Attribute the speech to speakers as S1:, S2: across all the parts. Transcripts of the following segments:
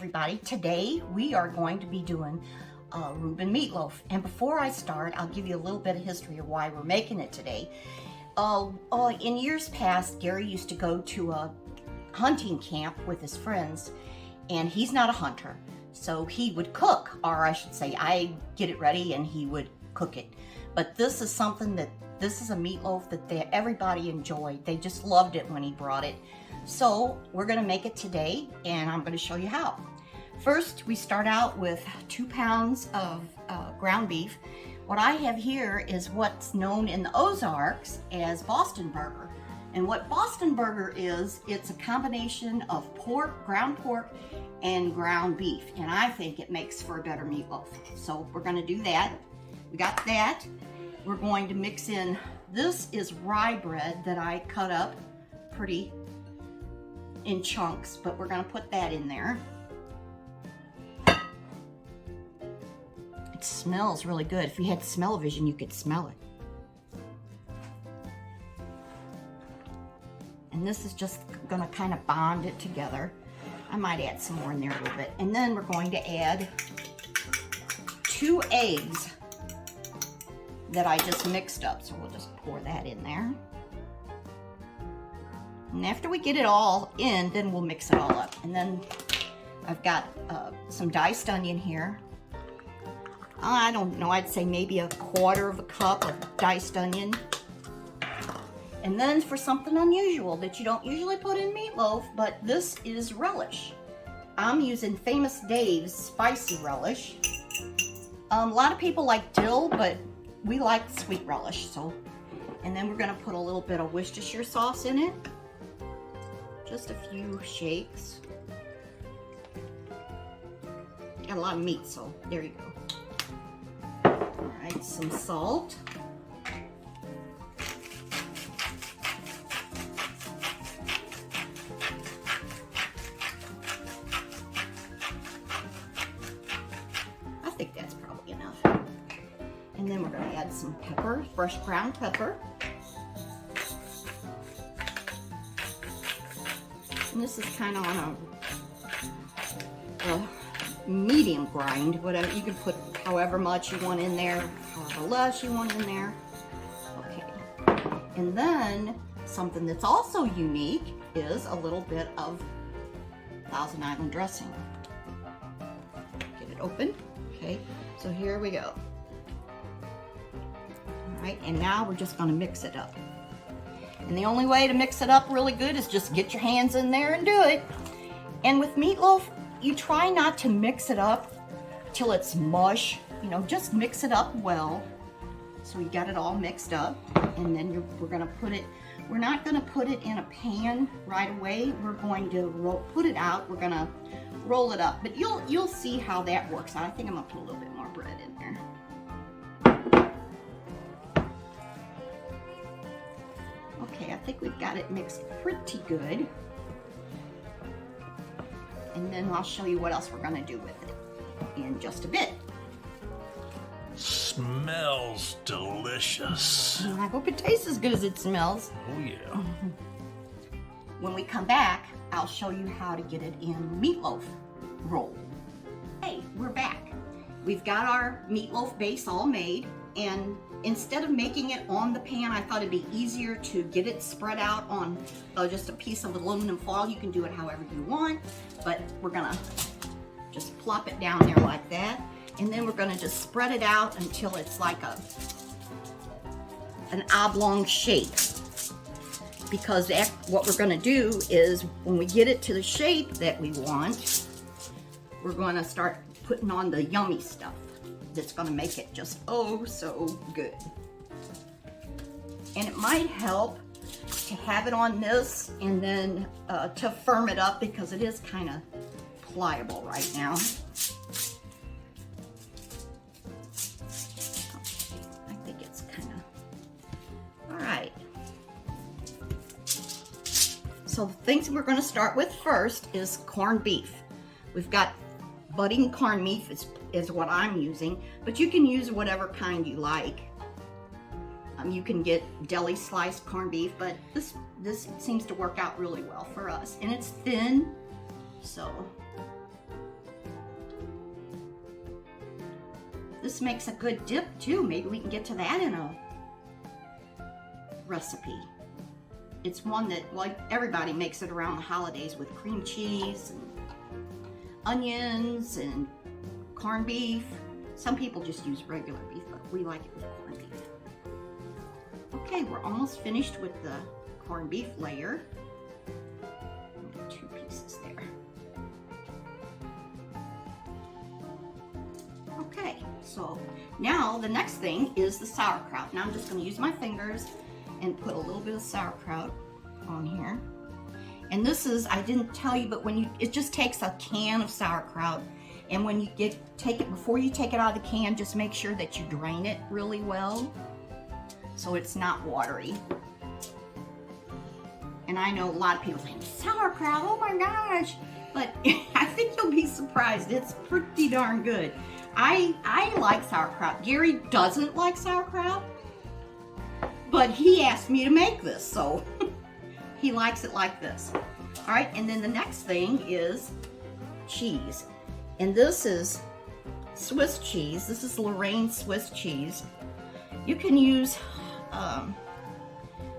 S1: everybody. Today we are going to be doing Reuben meatloaf. And before I start, I'll give you a little bit of history of why we're making it today. In years past, Gary used to go to a hunting camp with his friends, and he's not a hunter. So he would cook, or I should say, I get it ready and he would cook it. But this is something this is a meatloaf that everybody enjoyed. They just loved it when he brought it. So we're gonna make it today, and I'm gonna show you how. First, we start out with 2 pounds of ground beef. What I have here is what's known in the Ozarks as Boston burger. And what Boston burger is, it's a combination of pork, ground pork, and ground beef. And I think it makes for a better meatloaf. So we're gonna do that. We got that. We're going to mix in, this is rye bread that I cut up pretty in chunks, but we're gonna put that in there. It smells really good. If you had smell-o-vision, you could smell it. And this is just gonna kind of bond it together. I might add some more in there a little bit. And then we're going to add 2 eggs that I just mixed up. So we'll just pour that in there. And after we get it all in, then we'll mix it all up. And then I've got some diced onion here. I don't know, I'd say maybe 1/4 cup of diced onion. And then for something unusual that you don't usually put in meatloaf, but this is relish. I'm using Famous Dave's spicy relish. A lot of people like dill, but we like sweet relish. And then we're gonna put a little bit of Worcestershire sauce in it. Just a few shakes. Got a lot of meat, so there you go. All right, some salt. I think that's probably enough. And then we're going to add some pepper, fresh ground pepper. And this is kind of on a medium grind, whatever. You can put however much you want in there, however less you want in there. Okay. And then something that's also unique is a little bit of Thousand Island dressing. Get it open. Okay, so here we go. All right, and now we're just gonna mix it up. And the only way to mix it up really good is just get your hands in there and do it. And with meatloaf, you try not to mix it up till it's mush. You know, just mix it up well. So we got it all mixed up. And then we're gonna put it, we're not gonna put it in a pan right away. We're going to put it out. We're gonna roll it up. But you'll see how that works out. I think I'm gonna put a little bit more bread in there. Okay, I think we've got it mixed pretty good. And then I'll show you what else we're gonna do with it in just a bit.
S2: Smells delicious.
S1: I hope it tastes as good as it smells.
S2: Oh yeah.
S1: When we come back, I'll show you how to get it in meatloaf roll. Hey, we're back. We've got our meatloaf base all made, and instead of making it on the pan, I thought it'd be easier to get it spread out on just a piece of aluminum foil. You can do it however you want, but we're gonna just plop it down there like that. And then we're gonna just spread it out until it's like an oblong shape. Because what we're gonna do is when we get it to the shape that we want, we're gonna start putting on the yummy stuff that's gonna make it just oh so good. And it might help to have it on this and then to firm it up, because it is kind of pliable right now. I think it's kind of, all right. So the things we're gonna start with first is corned beef. We've got budding corned beef is what I'm using, but you can use whatever kind you like. You can get deli sliced corned beef, but this seems to work out really well for us. And it's thin, so This makes a good dip too. Maybe we can get to that in a recipe. It's one that, like, everybody makes it around the holidays with cream cheese and onions and corned beef. Some people just use regular beef, but we like it with corned beef. Okay, we're almost finished with the corned beef layer. 2 pieces there. Okay, so now the next thing is the sauerkraut. Now I'm just going to use my fingers and put a little bit of sauerkraut on here. And this is, I didn't tell you, but it just takes a can of sauerkraut, and when you take it, before you take it out of the can, just make sure that you drain it really well so it's not watery. And I know a lot of people think, sauerkraut, oh my gosh, but I think you'll be surprised. It's pretty darn good. I like sauerkraut. Gary doesn't like sauerkraut, but he asked me to make this, so he likes it like this. All right, and then the next thing is cheese. And this is Swiss cheese. This is Lorraine Swiss cheese. You can use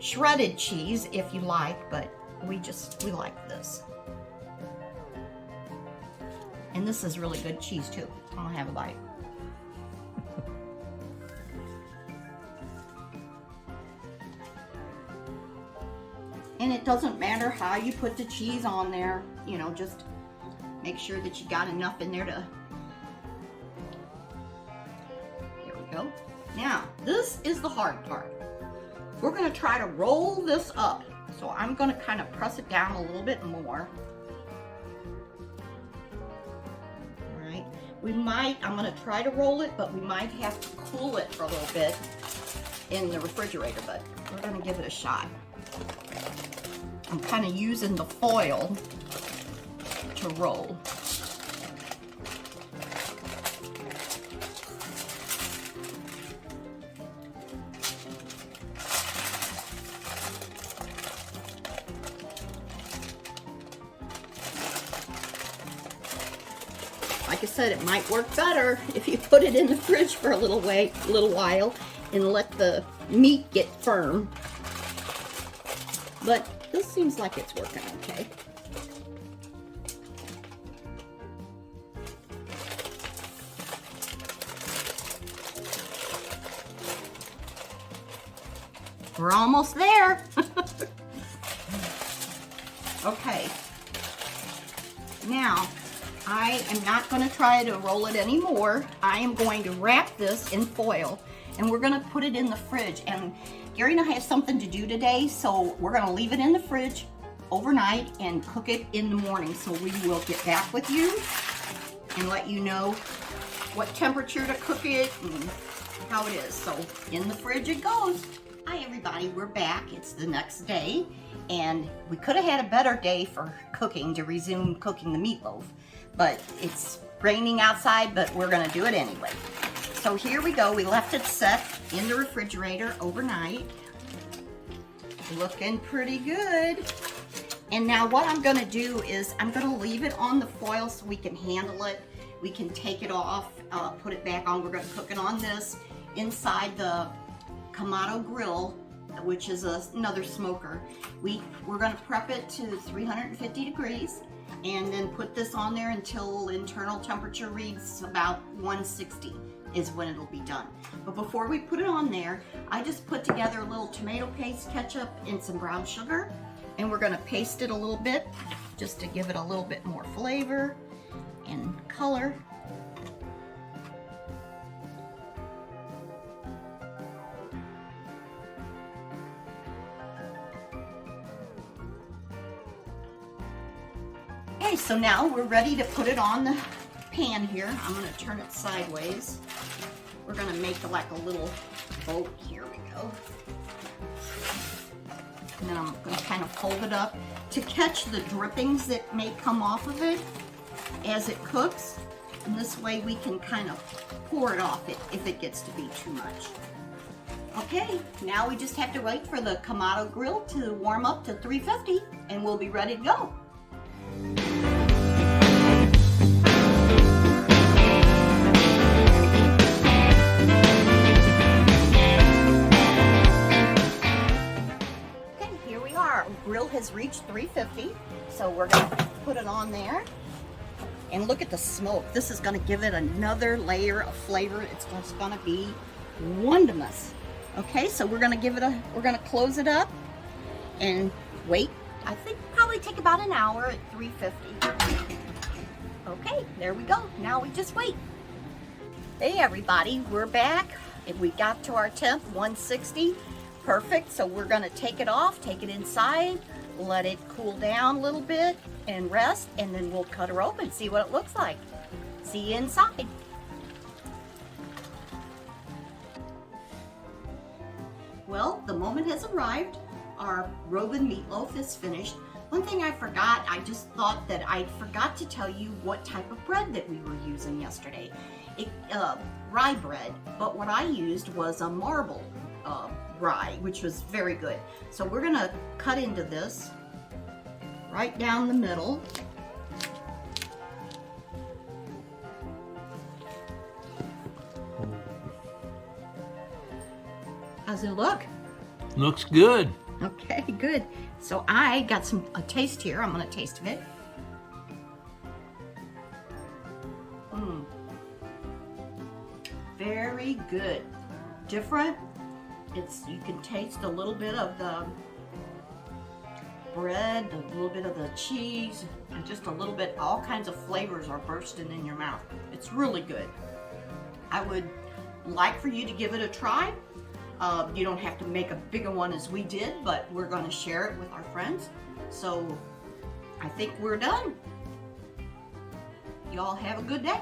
S1: shredded cheese if you like, but we like this. And this is really good cheese too. I'll have a bite. And it doesn't matter how you put the cheese on there, you know, just make sure that you got enough in there to... Here we go. Now, this is the hard part. We're going to try to roll this up. So I'm going to kind of press it down a little bit more. All right. I'm going to try to roll it, but we might have to cool it for a little bit in the refrigerator, but we're going to give it a shot. I'm kind of using the foil to roll. Like I said, it might work better if you put it in the fridge for a little while and let the meat get firm. But this seems like it's working okay. We're almost there. Okay. Now, I am not going to try to roll it anymore. I am going to wrap this in foil, and we're going to put it in the fridge. And Gary and I have something to do today, so we're going to leave it in the fridge overnight and cook it in the morning. So we will get back with you and let you know what temperature to cook it and how it is. So in the fridge it goes. Hi everybody, we're back. It's the next day, and we could have had a better day for cooking, to resume cooking the meatloaf, but it's raining outside, but we're gonna do it anyway. So here we go. We left it set in the refrigerator overnight. Looking pretty good. And now what I'm gonna do is I'm gonna leave it on the foil so we can handle it. We can take it off, put it back on. We're gonna cook it on this inside the KAMADO grill, which is another smoker. We're gonna prep it to 350 degrees and then put this on there until internal temperature reads about 160 is when it'll be done. But before we put it on there, I just put together a little tomato paste, ketchup, and some brown sugar, and we're gonna paste it a little bit just to give it a little bit more flavor and color. Okay, so now we're ready to put it on the pan here. I'm going to turn it sideways. We're going to make like a little boat. Here we go. And then I'm going to kind of fold it up to catch the drippings that may come off of it as it cooks. And this way we can kind of pour it off if it gets to be too much. Okay, now we just have to wait for the KAMADO grill to warm up to 350 and we'll be ready to go. put it on there. And look at the smoke. This is gonna give it another layer of flavor. It's just gonna be wonderful. Okay, so we're gonna close it up and wait. I think probably take about an hour at 350. Okay, there we go. Now we just wait. Hey everybody, we're back. And we got to our temp, 160. Perfect, so we're gonna take it off, take it inside, let it cool down a little bit and rest, and then we'll cut her open, see what it looks like. See you inside. Well, the moment has arrived. Our Reuben meatloaf is finished. One thing I forgot, I just thought that I forgot to tell you what type of bread that we were using yesterday. Rye bread, but what I used was a marble rye, which was very good. So we're gonna cut into this right down the middle. How's it look?
S2: Looks good.
S1: Okay, good. So I got a taste here. I'm gonna taste of it. Very good. Different. You can taste a little bit of the bread, a little bit of the cheese, and just a little bit, all kinds of flavors are bursting in your mouth. It's really good. I would like for you to give it a try. You don't have to make a bigger one as we did, but we're going to share it with our friends. So I think we're done. Y'all have a good day.